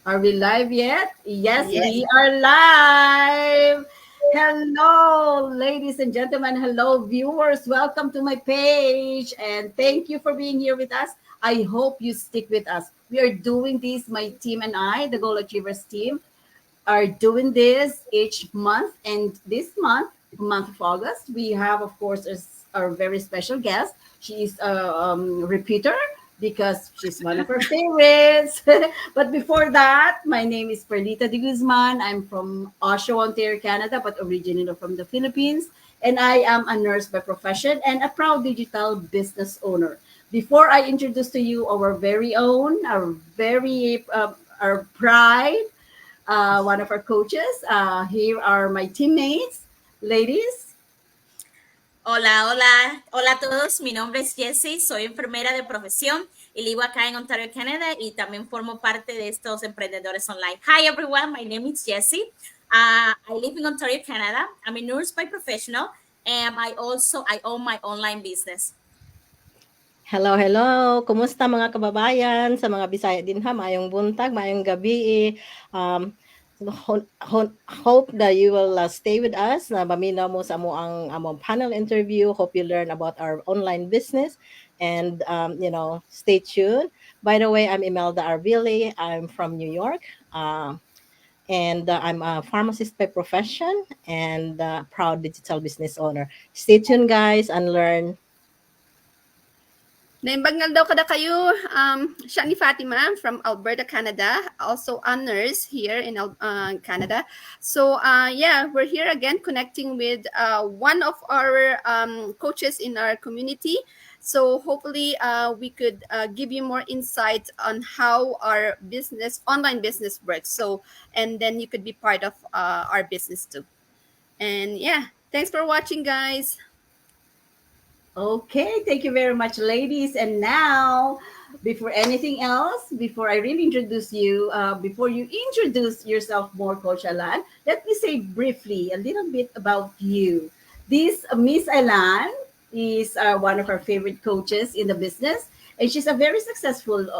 Are we live yet? Yes, Yes. we are live. Hello, ladies and gentlemen. Hello, viewers. Welcome to my page. And thank you for being here with us. I hope you stick with us. We are doing this, my team and I, the Goal Achievers team, are doing this each month. And this month of August, we have, of course, our very special guest. She is a repeater because she's one of our favorites. But before that, my name is Perlita de Guzman. I'm from Oshawa, Ontario, Canada, but originally from the Philippines. And I am a nurse by profession and a proud digital business owner. Before I introduce to you our very own, our pride, one of our coaches. Here are my teammates, ladies. Hola, hola. Hola a todos. Mi nombre es Jessie. Soy enfermera de profesión y vivo acá en Ontario, Canadá, y también formo parte de estos emprendedores online. Hi, everyone. My name is Jessie. I live in Ontario, Canada. I'm a nurse by professional, and I own my online business. Hello, hello. Kumusta mga kababayan? Sa mga Bisaya din ha, mayong buntag, mayong gabi. Hope that you will stay with us. Na baminaw mo sa among panel interview. Hope you learn about our online business. And, stay tuned. By the way, I'm Imelda Arvili. I'm from New York. And I'm a pharmacist by profession and proud digital business owner. Stay tuned, guys, and learn. Naimbagnal daw kada kayo, siya ni Fatima from Alberta, Canada, also a nurse here in Canada. So yeah, we're here again connecting with one of our coaches in our community. So hopefully we could give you more insight on how our online business works. So, and then you could be part of our business too. And yeah, thanks for watching, guys. Okay, thank you very much, ladies. And now, before anything else, before I really introduce you, before you introduce yourself more, Coach Alan, let me say briefly a little bit about you. This Miss Alan is one of our favorite coaches in the business, and she's a very successful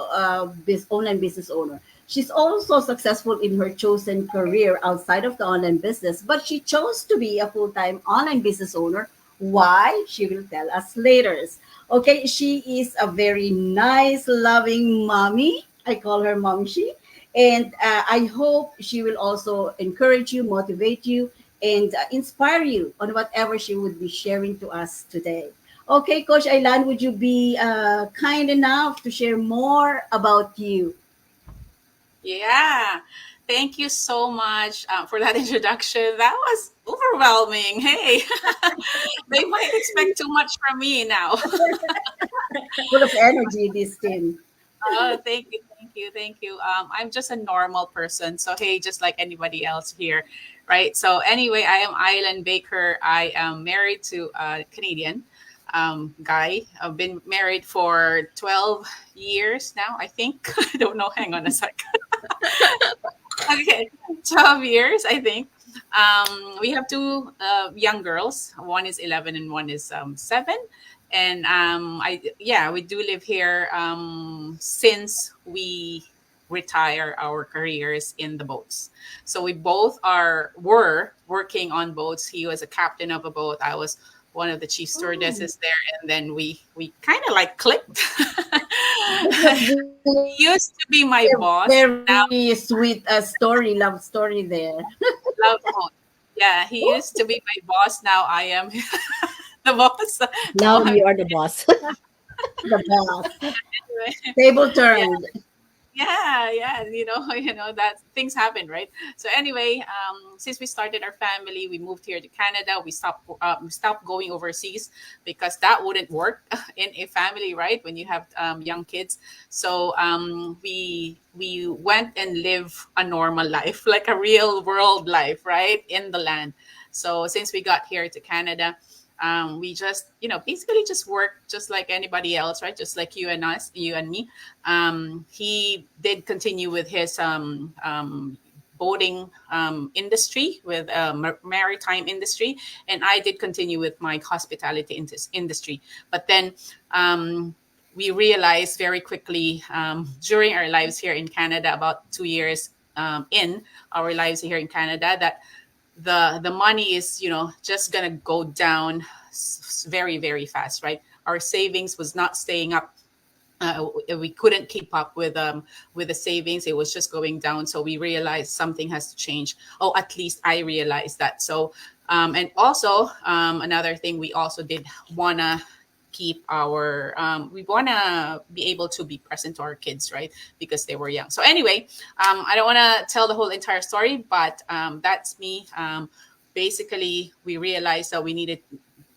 online business owner. She's also successful in her chosen career outside of the online business, but she chose to be a full time online business owner. Why? She will tell us later. Okay, she is a very nice, loving mommy. I call her Mommy She. And I hope she will also encourage you, motivate you, and inspire you on whatever she would be sharing to us today. Okay, Coach Ailan, would you be kind enough to share more about you? Yeah. Thank you so much for that introduction. That was overwhelming. Hey, they might expect too much from me now. Full of energy, this team. Oh, thank you, thank you, thank you. I'm just a normal person, so hey, just like anybody else here, right? So anyway, I am Ailan Baker. I am married to a Canadian guy. I've been married for 12 years now, I think. I don't know. Hang on a sec. Okay, 12 years, I think. We have two young girls. One is 11 and one is 7. And we do live here since we retire our careers in the boats. So we both were working on boats. He was a captain of a boat. I was one of the chief stewardesses there, and then we kind of like clicked. He used to be my boss. Very sweet love story there. Love boat. Yeah, he used to be my boss. Now I am the boss. Now I'm you are the boss. The boss. Table yeah, turned. yeah. That things happen, right? So anyway, since we started our family, we moved here to Canada. We stopped going overseas because that wouldn't work in a family, right? When you have young kids. So we went and live a normal life, like a real world life, right, in the land. So since we got here to Canada, we just basically just work just like anybody else, right? Just like you and me. He did continue with his boating industry, with maritime industry, and I did continue with my hospitality industry. But then we realized very quickly during our lives here in Canada, about 2 years in our lives here in Canada, that the money is, just gonna go down very, very fast, right? Our savings was not staying up. We couldn't keep up with the savings. It was just going down. So we realized something has to change. Oh, at least I realized that. So and also another thing, we also did wanna keep our we wanna be able to be present to our kids, right? Because they were young. So anyway, I don't want to tell the whole entire story, but that's me. Basically, we realized that we needed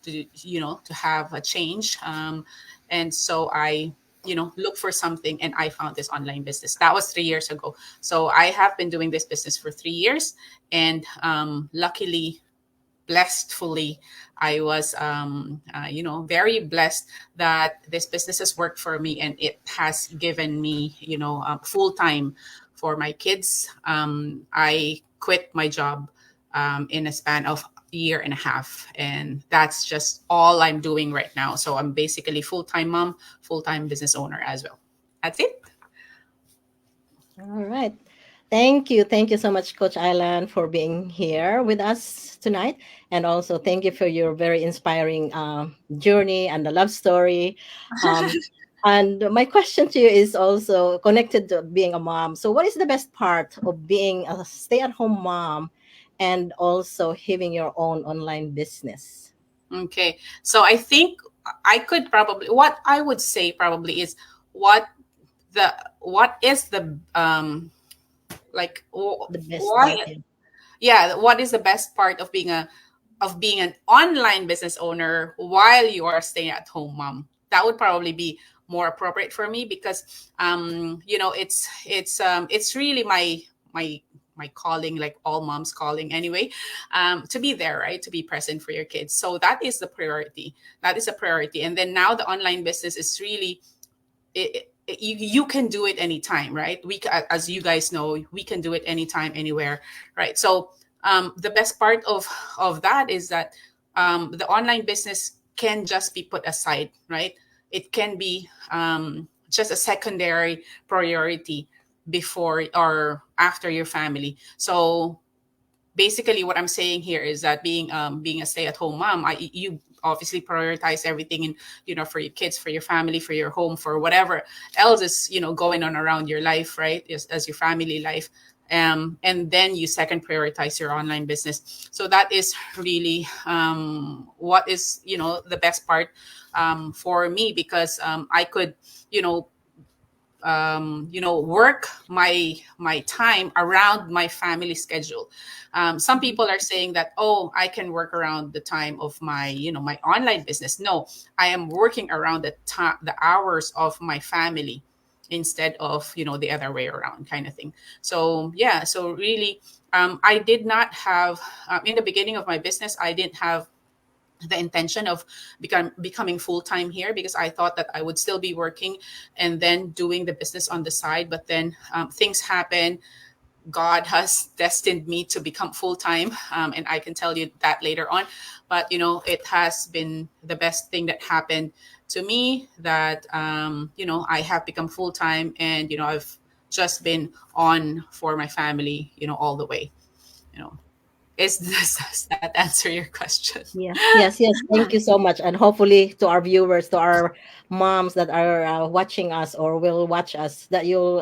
to have a change, and so I look for something, and I found this online business. That was 3 years ago. So I have been doing this business for 3 years, and luckily, blessedfully, I was very blessed that this business has worked for me, and it has given me full time for my kids. I quit my job in a span of a year and a half, and that's just all I'm doing right now. So I'm basically full-time mom, full-time business owner as well. That's it. All right. Thank you. Thank you so much, Coach Ailan, for being here with us tonight. And also, thank you for your very inspiring journey and the love story. Um, and my question to you is also connected to being a mom. So, what is the best part of being a stay at home mom and also having your own online business? Okay, so I think I could probably, what I would say probably is, what what is the like The best part. why yeah, what is the best part of being an online business owner while you are staying at home mom? That would probably be more appropriate for me, because it's really my calling, like all moms calling anyway, to be there, right? To be present for your kids. So that is the priority. That is a priority. And then now the online business is really, you can do it anytime, right? As you guys know, we can do it anytime, anywhere, right? So the best part of that is that the online business can just be put aside, right? It can be just a secondary priority before or after your family. So basically, what I'm saying here is that being a stay-at-home mom, you obviously prioritize everything in, for your kids, for your family, for your home, for whatever else is going on around your life, right? As your family life. And then you second prioritize your online business. So that is really what is the best part for me, because I could you know work my time around my family schedule. Some people are saying that, oh, I can work around the time of my my online business. No, I am working around the hours of my family, instead of the other way around, kind of thing. So yeah, so really, I did not have, in the beginning of my business, I didn't have the intention of becoming full-time here, because I thought that I would still be working and then doing the business on the side. But then things happen. God has destined me to become full-time, and I can tell you that later on. But it has been the best thing that happened to me, that I have become full-time, and I've just been on for my family all the way. you know does that answer your question? Yes, yes, yes. Thank you so much. And hopefully, to our viewers, to our moms that are watching us or will watch us, that you'll,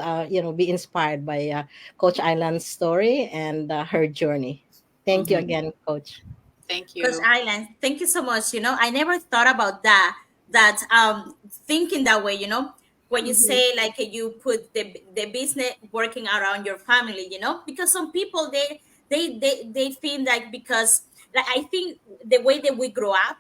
be inspired by Coach Island's story and her journey. Thank you Hmm. again, Coach. Thank Coach you. Island, thank you so much. I never thought about that thinking that way, when you Mhm. say like you put the business working around your family, because some people they feel like, because like I think the way that we grow up,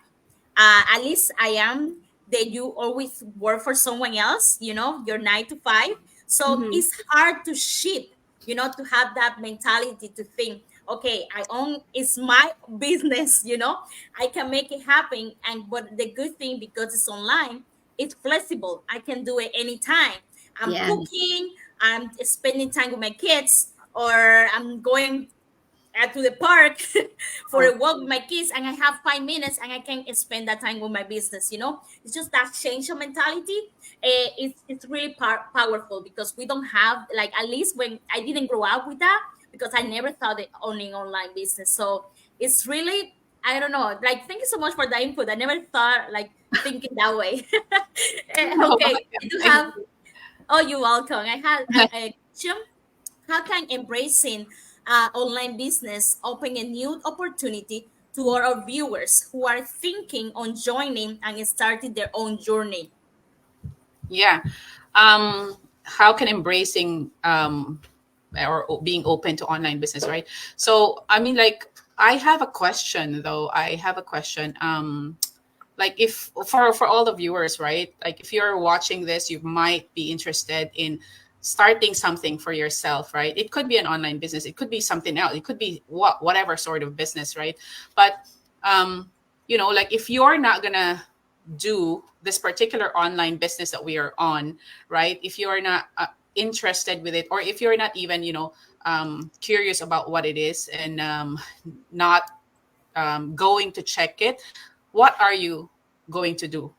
at least I am, that you always work for someone else, your 9 to 5. So Mhm. it's hard to shift, to have that mentality to think, okay, I own, it's my business, I can make it happen. And but the good thing, because it's online, it's flexible. I can do it anytime. I'm Yeah. cooking, I'm spending time with my kids, or I'm going to the park for Oh, a walk with my kids, and I have 5 minutes and I can spend that time with my business. It's just that change of mentality. It's really powerful, because we don't have, like, at least when I didn't grow up with that, because I never thought of owning online business. So it's really, I don't know, like, thank you so much for the input. I never thought, like, thinking that way. No, Okay, I do thank have, oh, you're welcome. I had a question. How can embracing online business open a new opportunity to our viewers who are thinking on joining and starting their own journey? Yeah. How can embracing or being open to online business, right? So, I mean, like, I have a question though. I have a question. Like, if for all the viewers, right? Like, if you're watching this, you might be interested in starting something for yourself, right? It could be an online business. It could be something else. It could be whatever sort of business, right? But like, if you're not gonna do this particular online business that we are on, right? If you're not interested with it, or if you're not even, curious about what it is, and not going to check it, what are you going to do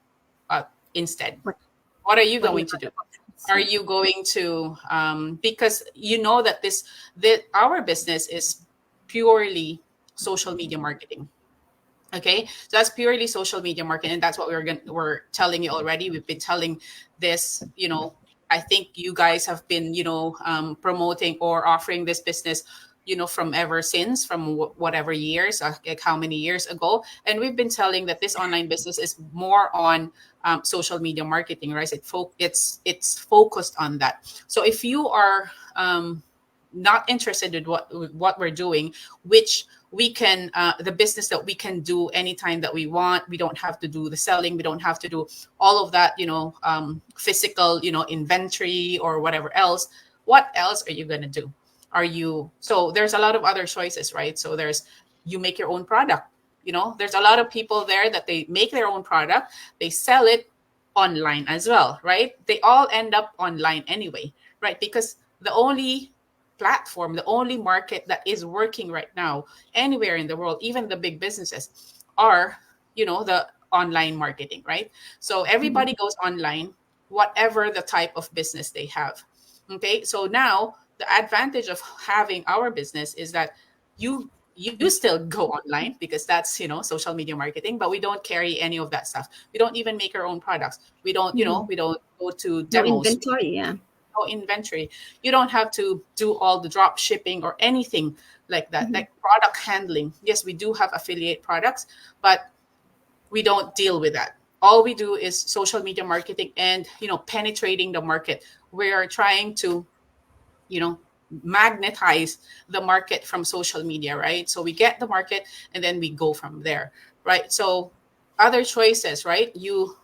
instead? what, What are you what do you going to do? Are see? you going to because you know that our business is purely social media marketing. Okay, so that's purely social media marketing, and that's what we're telling you already. We've been telling this, I think you guys have been, promoting or offering this business, from ever since, from whatever years, like how many years ago. And we've been telling that this online business is more on social media marketing, right? It's focused on that. So if you are not interested in what we're doing, which we can the business that we can do anytime that we want. We don't have to do the selling. We don't have to do all of that, physical, inventory or whatever else. What else are you going to do? So there's a lot of other choices, right? So you make your own product. There's a lot of people there that they make their own product. They sell it online as well, right? They all end up online anyway, right? Because the only platform, the only market that is working right now anywhere in the world, even the big businesses, are, the online marketing, right? So Mhm. everybody goes online, whatever the type of business they have. Okay, so now the advantage of having our business is that you still go online, because that's, social media marketing, but we don't carry any of that stuff. We don't even make our own products. We don't, Mhm. we don't go to No demos. inventory, yeah. No inventory. You don't have to do all the drop shipping or anything like that. Mhm. Like product handling. Yes, we do have affiliate products, but we don't deal with that. All we do is social media marketing and, penetrating the market. We are trying to, you know, magnetize the market from social media, right? So we get the market and then we go from there, right? So other choices, right? You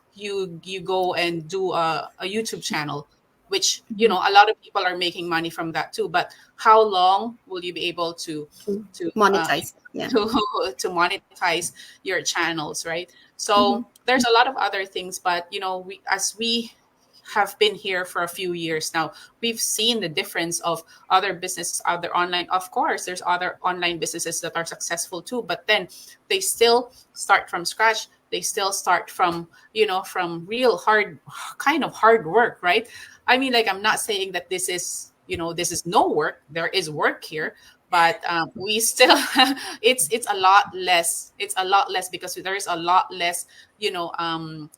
go and do a YouTube channel, which, Mhm. a lot of people are making money from that too. But how long will you be able to To to monetize, yeah. to monetize your channels, right? So Mhm. there's a lot of other things, but we have been here for a few years now, we've seen the difference of other businesses, other online. Of course, there's other online businesses that are successful too, but then they still start from scratch. They still start from, from real hard, kind of hard work, right? I mean, like, I'm not saying that this is no work. There is work here, but we still it's a lot less. It's a lot less because there is a lot less,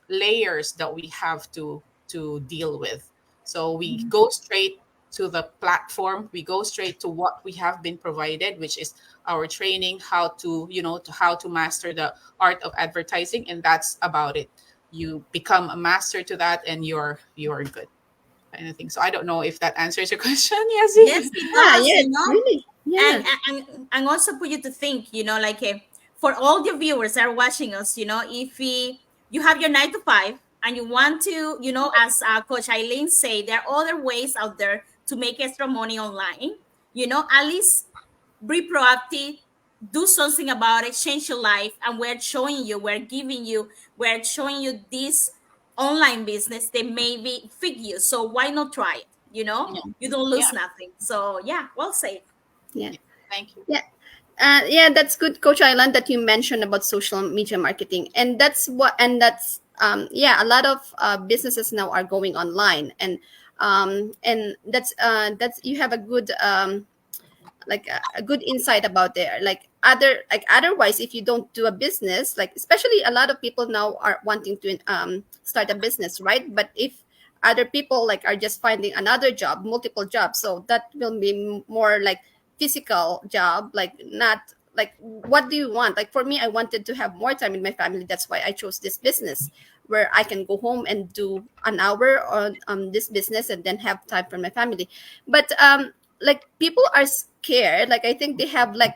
layers that we have to deal with. So we Mhm. go straight to the platform. We go straight to what we have been provided, which is our training, how to master the art of advertising, and that's about it. You become a master to that, and you're good. Kind of thing. So I don't know if that answers your question, Yes, Yazzie. it Yeah, does, yes, really. and Yeah. and also put you to think, like, for all the viewers that are watching us, if you have your 9 to 5 and you want to, as Coach Aileen say, there are other ways out there to make extra money online. At least be proactive, do something about it, change your life, and we're showing you this online business that maybe fit you. So why not try it? Yeah, You don't yeah, lose nothing. So yeah, well said. Yeah. yeah. Thank you. Yeah. Yeah, that's good, Coach Island, that you mentioned about social media marketing, and that's yeah, a lot of businesses now are going online, and that's you have a good like a good insight about there, like otherwise if you don't do a business, like especially a lot of people now are wanting to start a business, right? But if other people like are just finding another job, multiple jobs, so that will be more like physical job, like not like what do you want. Like for me, I wanted to have more time with my family, that's why I chose this business where I can go home and do an hour on this business and then have time for my family. But like people are scared, like I think they have like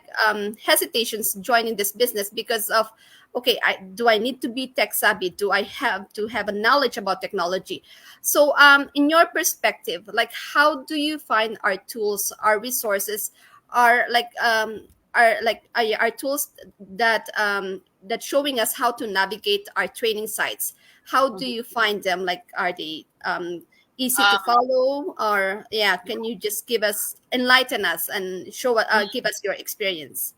hesitations joining this business because of, okay, I need to be tech savvy, do I have to have a knowledge about technology? So in your perspective, like how do you find our tools, our resources, are like are tools that that showing us how to navigate our training sites? How do you find them? Like are they easy to Um, follow, or yeah, can you just give us, enlighten us and show give us your experience?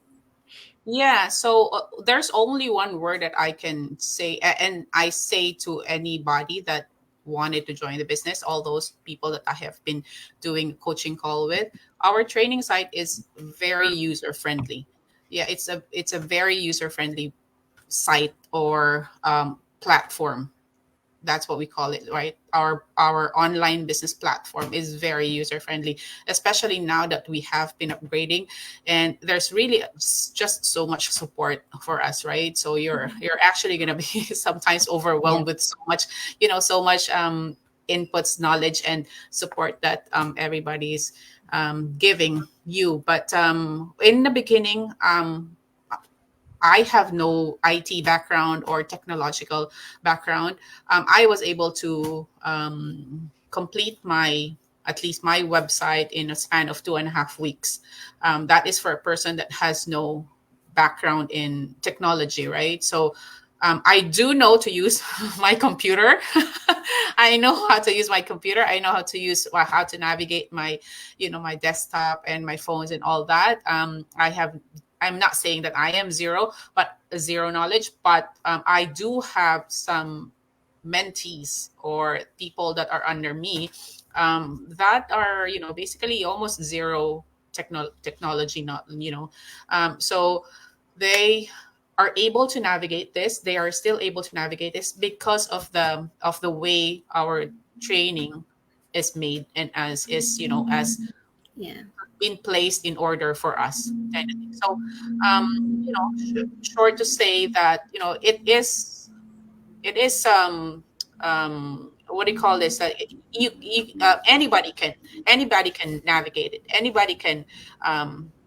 Yeah, so there's only one word that I can say, and I say to anybody that wanted to join the business, all those people that I have been doing coaching call with. Our training site is very user friendly. Yeah, it's a very user friendly site or platform. That's what we call it, right? Our online business platform is very user friendly, especially now that we have been upgrading, and there's really just so much support for us, right? So you're actually going to be sometimes Yeah. overwhelmed with so much, so much inputs, knowledge, and support that everybody's giving you. But in the beginning, I have no IT background or technological background. I was able to complete my at least my website in a span of 2.5 weeks. That is for a person that has no background in technology, right? So I do know to use my computer. I know how to use my computer. I know how to use how to navigate my, my desktop and my phones and all that. I'm not saying that I am zero, but zero knowledge, but I do have some mentees or people that are under me that are, basically almost zero technology, not, so they are able to navigate this. They are still able to navigate this because of the way our training is made and as is, as Yeah. been placed in order for us kind of thing. So short to say that it is what do you call this, anybody can navigate it, anybody can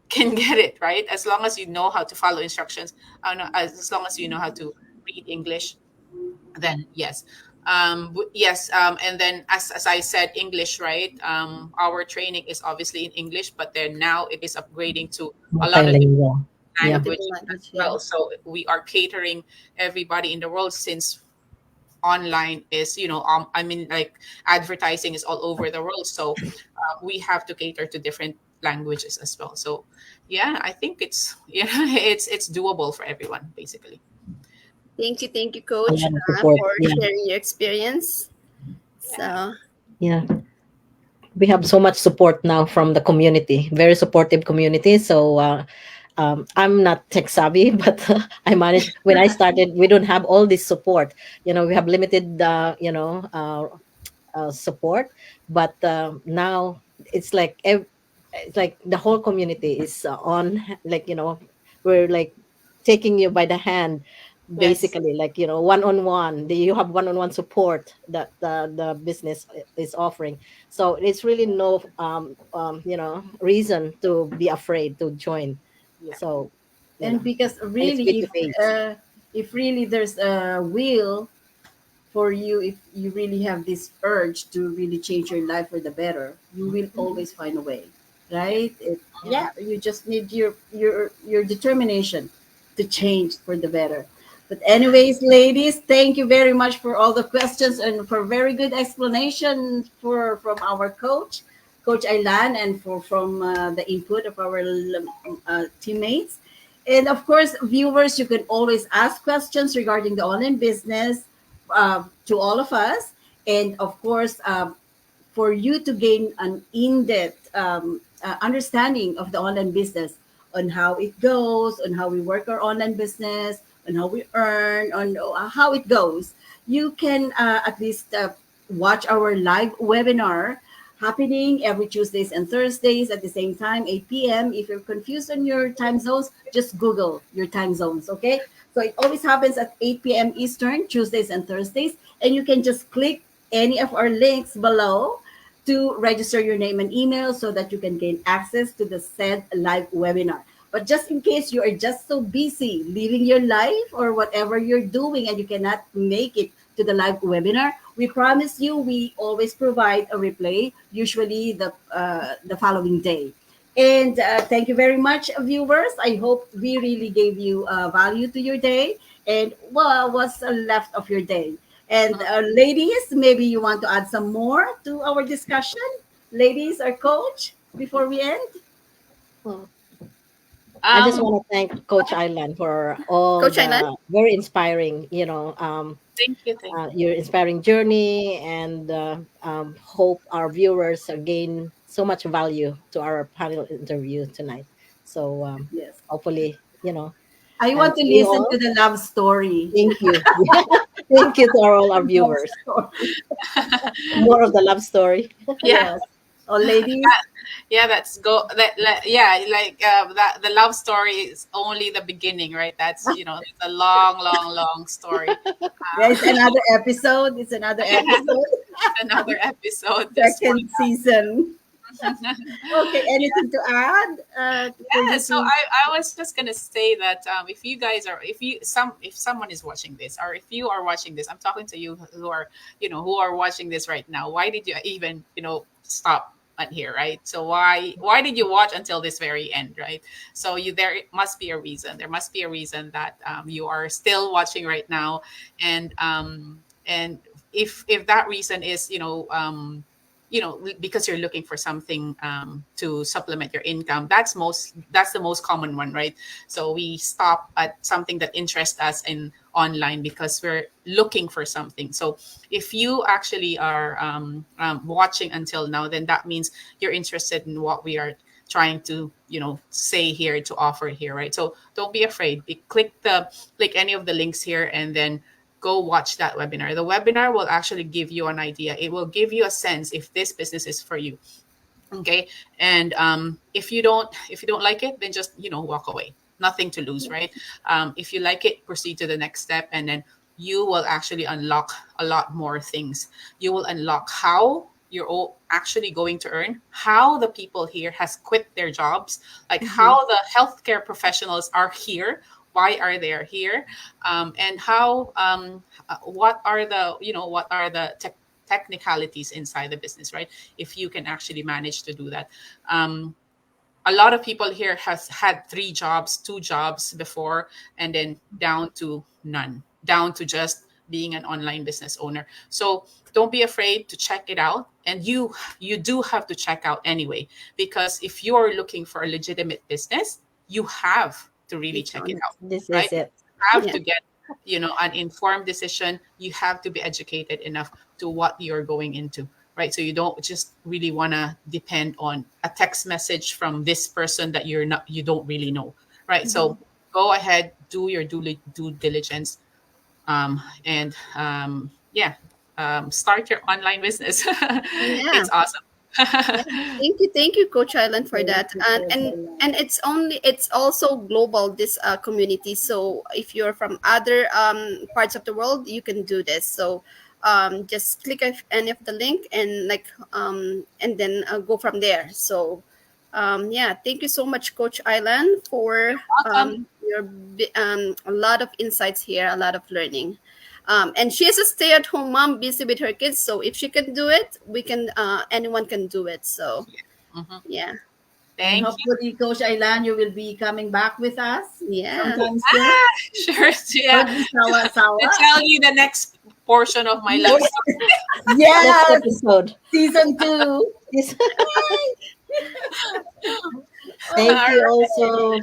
get it right, as long as you know how to follow instructions, as long as you know how to read English, then yes. Yes, and then as I said, English, right? Our training is obviously in English, but then now it is upgrading to a lot of different Multilingual. Yeah. Multiple languages as language, yeah. well. So we are catering everybody in the world, since online is, I mean, like, advertising is all over the world. So we have to cater to different languages as well. So yeah, I think it's it's doable for everyone, basically. Thank you, A Coach, lot of support. for Yeah. sharing your experience. Yeah. So Yeah. We have so much support now from the community, very supportive community. So I'm not tech savvy, but I managed. When I started, we don't have all this support. We have limited support, but now it's like it's like the whole community is on, like, we're like taking you by the hand, Yes. basically, like, one on one. You have one on one support that the business is offering. So it's really no reason to be afraid to join. Yeah. So, And because and it's really, face to face. if really there's a will for you, if you really have this urge to really change your life for the better, you will always find a way, right? Yeah, you just need your determination to change for the better. But anyways, ladies, thank you very much for all the questions and for very good explanation from our coach, Coach Ailan, and from the input of our teammates. And of course, viewers, you can always ask questions regarding the online business to all of us. And of course, for you to gain an in-depth understanding of the online business, on how it goes, on how we work our online business, on how we earn, on how it goes, you can at least watch our live webinar happening every Tuesdays and Thursdays at the same time, 8 p.m. If you're confused on your time zones, just Google your time zones, okay? So it always happens at 8 p.m. Eastern, Tuesdays and Thursdays. And you can just click any of our links below to register your name and email so that you can gain access to the said live webinar. But just in case you are just so busy living your life or whatever you're doing and you cannot make it to the live webinar, we promise you we always provide a replay, usually the following day. And thank you very much, viewers. I hope we really gave you value to your day and what's left of your day. And ladies, maybe you want to add some more to our discussion, ladies or coach, before we end. Well, I just Um, want to thank Coach Ailan for all Coach Ailan? the very inspiring, thank you, thank you. your inspiring journey, and hope our viewers gain so much value to our panel interview tonight. So Yes. hopefully, I and want to see you listen all. to the love story. Thank you. Thank you to all our Love viewers. story. More of the love story. Yeah. Yes. Oh, ladies. Yeah, that's go yeah, like that the love story is only the beginning, right? That's, it's a long, long, long story. Yeah, it's another episode. It's another episode. Another episode this Second season. morning. Okay, anything to add for Yeah, you so to? I was just gonna say that if you guys are if someone is watching this, or if you are watching this, I'm talking to you who are, who are watching this right now. Why did you even, stop at here, right? So why did you watch until this very end, right? So there must be a reason. There must be a reason that you are still watching right now. And if that reason is, because you're looking for something to supplement your income, that's the most common one, right? So we stop at something that interests us in online because we're looking for something. So if you actually are watching until now, then that means you're interested in what we are trying to, say here, to offer here, right? So don't be afraid. Click any of the links here, and then go watch that webinar. The webinar will actually give you an idea. It will give you a sense if this business is for you. Okay. And if you don't like it, then just, walk away. Nothing to lose, right? If you like it, proceed to the next step, and then you will actually unlock a lot more things. You will unlock how you're all actually going to earn, how the people here has quit their jobs, like Mhm. how the healthcare professionals are here, why are they here, and how what are the technicalities inside the business, right? If you can actually manage to do that. A lot of people here has had 3 jobs, 2 jobs before, and then down to none, down to just being an online business owner. So don't be afraid to check it out, and you do have to check out anyway, because if you are looking for a legitimate business, you have to really It's check it on. out, This right? is it. Have Yeah. to get, an informed decision. You have to be educated enough to what you're going into, right? So you don't just really want to depend on a text message from this person that you don't really know, right? Mhm. So go ahead, do your due diligence, and yeah, start your online business. Yeah. It's awesome. Yeah, thank you, Coach Island, for Thank that. you, And Coach and Ella. and it's also global, this community. So if you're from other parts of the world, you can do this. So just click any of the link and and then go from there. So yeah, thank you so much, Coach Island, for Welcome. a lot of insights here, a lot of learning. And she is a stay-at-home mom, busy with her kids. So if she can do it, we can. Anyone can do it. So Mhm. yeah, And Thank you. hopefully, Coach Ailan, you will be coming back with us yeah, sometime soon. Sure. Yeah. Don't be sawa To sawa. tell you the next portion of my love story. Next Yes, episode. season 2. Yes. All Thank you right. also.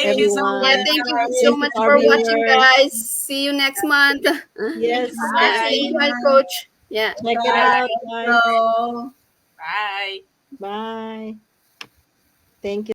Thank you so Yeah, everyone. much, thank you so Thank guys. you much to our for watching, viewers. guys. See you next month. Thank you Yes, so Yeah, much, thank you, head Lena. coach. Yeah. check it Bye. out, Thank guys. you. Bye. Bye. Thank you.